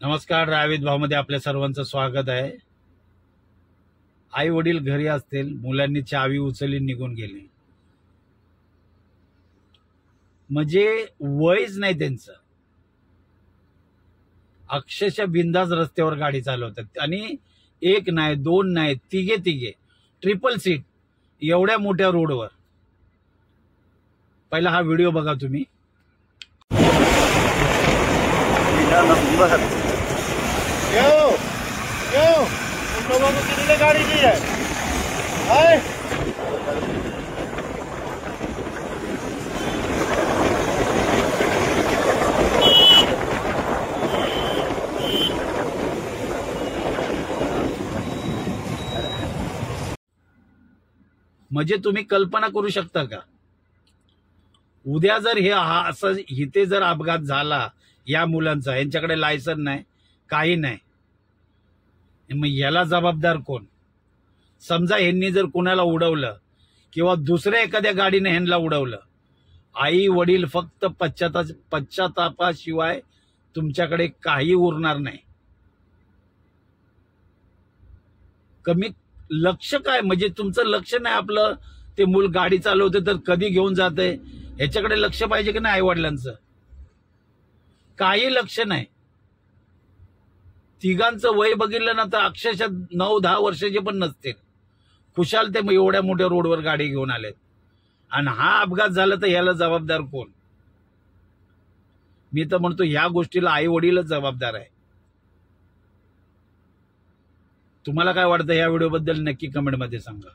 नमस्कार. रावेत भावमध्ये आपल्या सर्वांचं स्वागत आहे. आई वडील घरी असतील, मुलांनी चावी उचलली निघून गेले, म्हणजे वयच नाही त्यांचं, अक्षरशः बिंदास रस्त्यावर गाडी चालवतात आणि एक नाही दोन नाही तिघे ट्रिपल सीट एवढ्या मोठ्या रोडवर. पहिला हा व्हिडिओ बघा तुम्ही. गाड़ी की है म्हणजे तुम्ही कल्पना करू शकता का, उद्या जर हे असं इथे जर अपघात झाला या मुलांचा, यांच्याकडे लायसन नाही काही नाही, मग याला जबाबदार कोण? समजा ह्यांनी जर कुणाला उडवलं किंवा दुसऱ्या एखाद्या गाडीने ह्यांना उडवलं, आई वडील फक्त पश्चातापाशिवाय तुमच्याकडे काही उरणार नाही. कमी लक्ष काय, म्हणजे तुमचं लक्ष नाही. आपलं ते मूल गाडी चालवते तर कधी घेऊन जाते ह्याच्याकडे लक्ष पाहिजे की नाही? आई वडिलांचं काही लक्ष नाही. तिघांचं वय बघितलं ना तर अक्षरशः 9-10 वर्षाचे पण नसतील. खुशाल ते एवढ्या मोठ्या रोडवर गाडी घेऊन आलेत आणि हा अपघात झाला तर याला जबाबदार कोण? मी तर म्हणतो ह्या गोष्टीला आई वडीलच जबाबदार आहे. तुम्हाला काय वाटतं या व्हिडिओबद्दल नक्की कमेंटमध्ये सांगा.